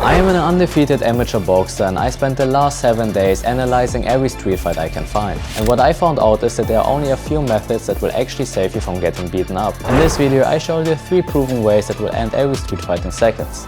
I am an undefeated amateur boxer and I spent the last 7 days analyzing every street fight I can find. And what I found out is that there are only a few methods that will actually save you from getting beaten up. In this video I show you 3 proven ways that will end every street fight in seconds.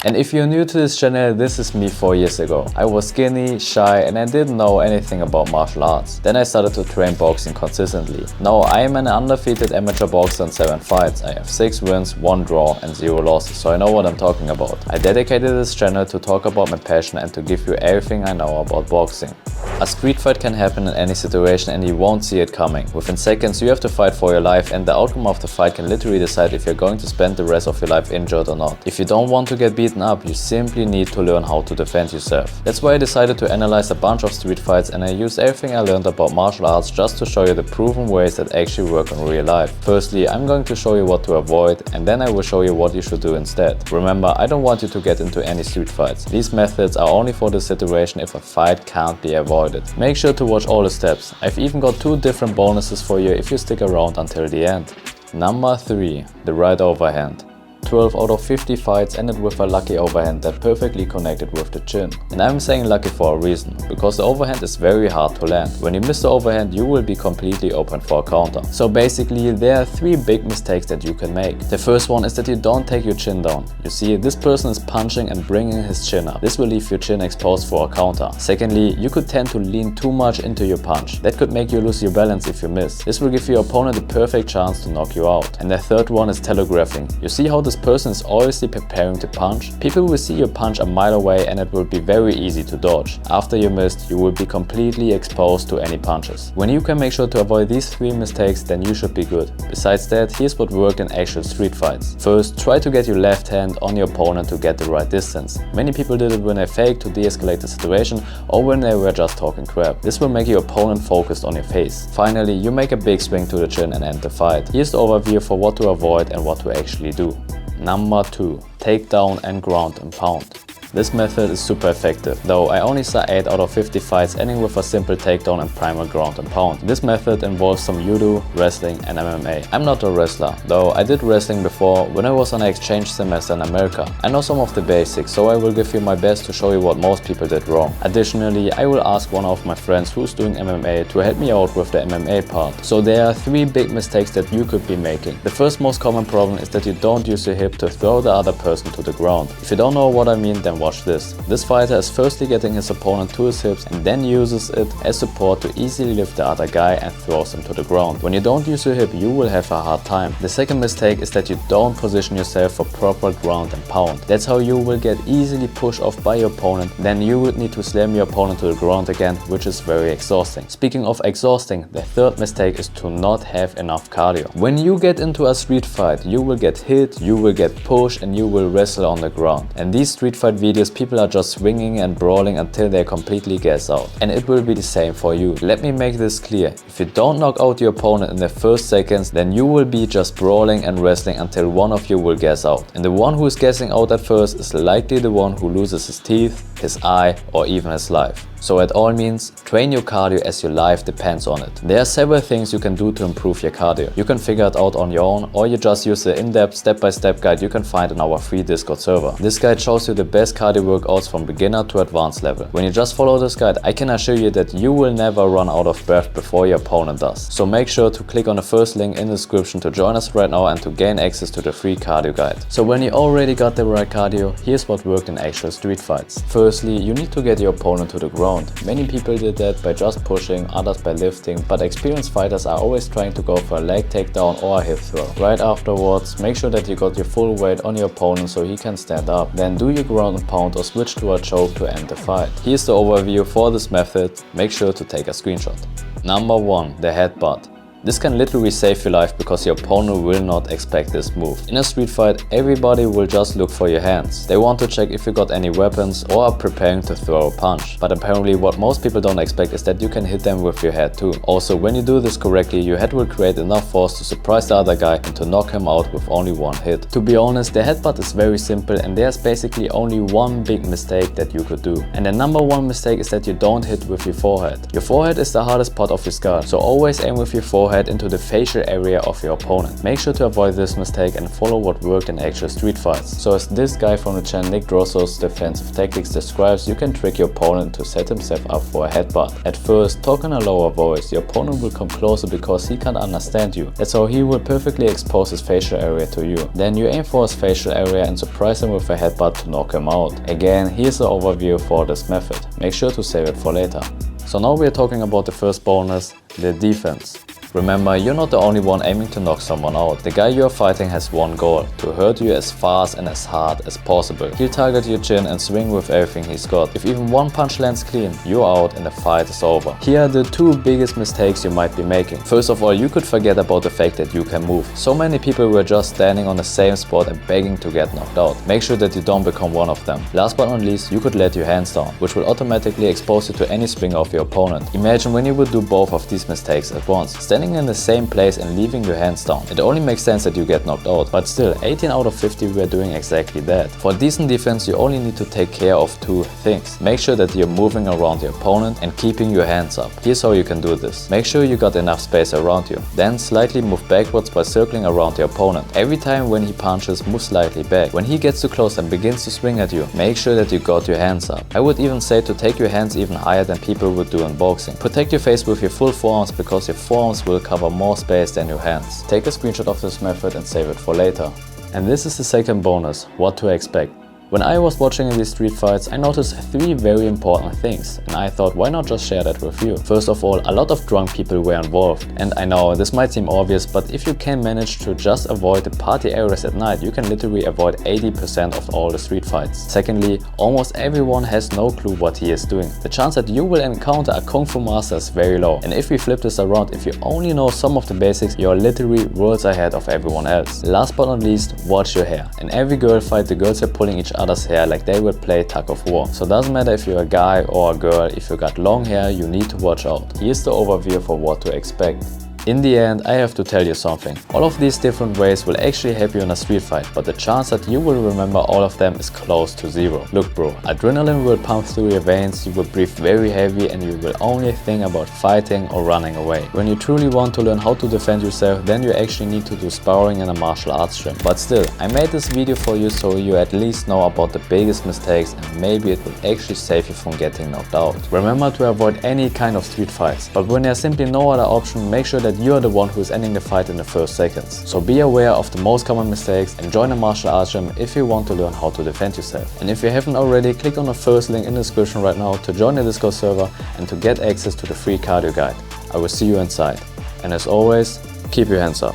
And if you're new to this channel, this is me 4 years ago. I was skinny, shy and I didn't know anything about martial arts. Then I started to train boxing consistently. Now I am an undefeated amateur boxer in 7 fights. I have 6 wins, 1 draw and 0 losses, so I know what I'm talking about. I dedicated this channel to talk about my passion and to give you everything I know about boxing. A street fight can happen in any situation and you won't see it coming. Within seconds you have to fight for your life and the outcome of the fight can literally decide if you're going to spend the rest of your life injured or not. If you don't want to get beaten up, you simply need to learn how to defend yourself. That's why I decided to analyze a bunch of street fights and I used everything I learned about martial arts just to show you the proven ways that actually work in real life. Firstly, I'm going to show you what to avoid and then I will show you what you should do instead. Remember, I don't want you to get into any street fights. These methods are only for the situation if a fight can't be avoided. Make sure to watch all the steps. I've even got 2 different bonuses for you if you stick around until the end. Number 3. The right overhand. 12 out of 50 fights ended with a lucky overhand that perfectly connected with the chin. And I'm saying lucky for a reason, because the overhand is very hard to land. When you miss the overhand, you will be completely open for a counter. So basically, there are 3 big mistakes that you can make. The first one is that you don't take your chin down. You see, this person is punching and bringing his chin up. This will leave your chin exposed for a counter. Secondly, you could tend to lean too much into your punch. That could make you lose your balance if you miss. This will give your opponent the perfect chance to knock you out. And the third one is telegraphing. You see how this person is obviously preparing to punch? People will see you punch a mile away and it will be very easy to dodge. After you missed, you will be completely exposed to any punches. When you can make sure to avoid these 3 mistakes, then you should be good. Besides that, here's what worked in actual street fights. First, try to get your left hand on your opponent to get the right distance. Many people did it when they faked to de-escalate the situation or when they were just talking crap. This will make your opponent focused on your face. Finally, you make a big swing to the chin and end the fight. Here's the overview for what to avoid and what to actually do. Number 2. Takedown and ground and pound. This method is super effective, though I only saw 8 out of 50 fights ending with a simple takedown and primal ground and pound. This method involves some judo, wrestling and MMA. I'm not a wrestler, though I did wrestling before when I was on an exchange semester in America. I know some of the basics, so I will give you my best to show you what most people did wrong. Additionally, I will ask one of my friends who's doing MMA to help me out with the MMA part. So there are 3 big mistakes that you could be making. The first most common problem is that you don't use your hip to throw the other person to the ground. If you don't know what I mean, then watch this. This fighter is firstly getting his opponent to his hips and then uses it as support to easily lift the other guy and throws him to the ground. When you don't use your hip, you will have a hard time. The second mistake is that you don't position yourself for proper ground and pound. That's how you will get easily pushed off by your opponent. Then you would need to slam your opponent to the ground again, which is very exhausting. Speaking of exhausting, the third mistake is to not have enough cardio. When you get into a street fight, you will get hit, you will get pushed and you will wrestle on the ground. And these street fight videos, people are just swinging and brawling until they completely gas out. And it will be the same for you. Let me make this clear. If you don't knock out your opponent in the first seconds, then you will be just brawling and wrestling until one of you will gas out. And the one who is gassing out at first is likely the one who loses his teeth, his eye or even his life. So at all means, train your cardio as your life depends on it. There are several things you can do to improve your cardio. You can figure it out on your own or you just use the in-depth step-by-step guide you can find in our free Discord server. This guide shows you the best cardio workouts from beginner to advanced level. When you just follow this guide, I can assure you that you will never run out of breath before your opponent does. So make sure to click on the first link in the description to join us right now and to gain access to the free cardio guide. So when you already got the right cardio, here's what worked in actual street fights. Firstly, you need to get your opponent to the ground. Many people did that by just pushing, others by lifting, but experienced fighters are always trying to go for a leg takedown or a hip throw. Right afterwards, make sure that you got your full weight on your opponent so he can stand up. Then do your ground and pound or switch to a choke to end the fight. Here's the overview for this method. Make sure to take a screenshot. Number 1. The headbutt. This can literally save your life because your opponent will not expect this move. In a street fight, everybody will just look for your hands. They want to check if you got any weapons or are preparing to throw a punch. But apparently what most people don't expect is that you can hit them with your head too. Also, when you do this correctly, your head will create enough force to surprise the other guy and to knock him out with only one hit. To be honest, the headbutt is very simple and there's basically only one big mistake that you could do. And the number 1 mistake is that you don't hit with your forehead. Your forehead is the hardest part of your skull, so always aim with your forehead head into the facial area of your opponent. Make sure to avoid this mistake and follow what worked in actual street fights. So as this guy from the channel Nick Drosso's defensive tactics describes, you can trick your opponent to set himself up for a headbutt. At first, talk in a lower voice. Your opponent will come closer because he can't understand you. That's how he will perfectly expose his facial area to you. Then you aim for his facial area and surprise him with a headbutt to knock him out. Again, here's the overview for this method. Make sure to save it for later. So now we are talking about the first bonus, the defense. Remember, you're not the only one aiming to knock someone out. The guy you're fighting has one goal: to hurt you as fast and as hard as possible. He'll target your chin and swing with everything he's got. If even one punch lands clean, you're out and the fight is over. Here are the two biggest mistakes you might be making. First of all, you could forget about the fact that you can move. So many people were just standing on the same spot and begging to get knocked out. Make sure that you don't become one of them. Last but not least, you could let your hands down, which will automatically expose you to any swing of your opponent. Imagine when you would do both of these mistakes at once. Standing in the same place and leaving your hands down. It only makes sense that you get knocked out, but still 18 out of 50 were doing exactly that. For decent defense, you only need to take care of two things. Make sure that you're moving around your opponent and keeping your hands up. Here's how you can do this. Make sure you got enough space around you. Then slightly move backwards by circling around your opponent. Every time when he punches, move slightly back. When he gets too close and begins to swing at you, make sure that you got your hands up. I would even say to take your hands even higher than people would do in boxing. Protect your face with your full forearms because your forearms will cover more space than your hands. Take a screenshot of this method and save it for later. And this is the second bonus, what to expect. When I was watching these street fights, I noticed three very important things, and I thought, why not just share that with you? First of all, a lot of drunk people were involved, and I know this might seem obvious, but if you can manage to just avoid the party areas at night, you can literally avoid 80% of all the street fights. Secondly, almost everyone has no clue what he is doing. The chance that you will encounter a Kung Fu master is very low, and if we flip this around, if you only know some of the basics, you're literally worlds ahead of everyone else. Last but not least, watch your hair. In every girl fight, the girls are pulling each other's hair like they would play tug of war. So it doesn't matter if you're a guy or a girl, if you got long hair, you need to watch out. Here's the overview for what to expect. In the end, I have to tell you something. All of these different ways will actually help you in a street fight, but the chance that you will remember all of them is close to zero. Look bro, adrenaline will pump through your veins, you will breathe very heavy and you will only think about fighting or running away. When you truly want to learn how to defend yourself, then you actually need to do sparring in a martial arts gym. But still, I made this video for you so you at least know about the biggest mistakes and maybe it will actually save you from getting knocked out. Remember to avoid any kind of street fights, but when there's simply no other option, make sure that you are the one who is ending the fight in the first seconds. So be aware of the most common mistakes and join a martial arts gym if you want to learn how to defend yourself. And if you haven't already, click on the first link in the description right now to join the Discord server and to get access to the free cardio guide. I will see you inside. And as always, keep your hands up.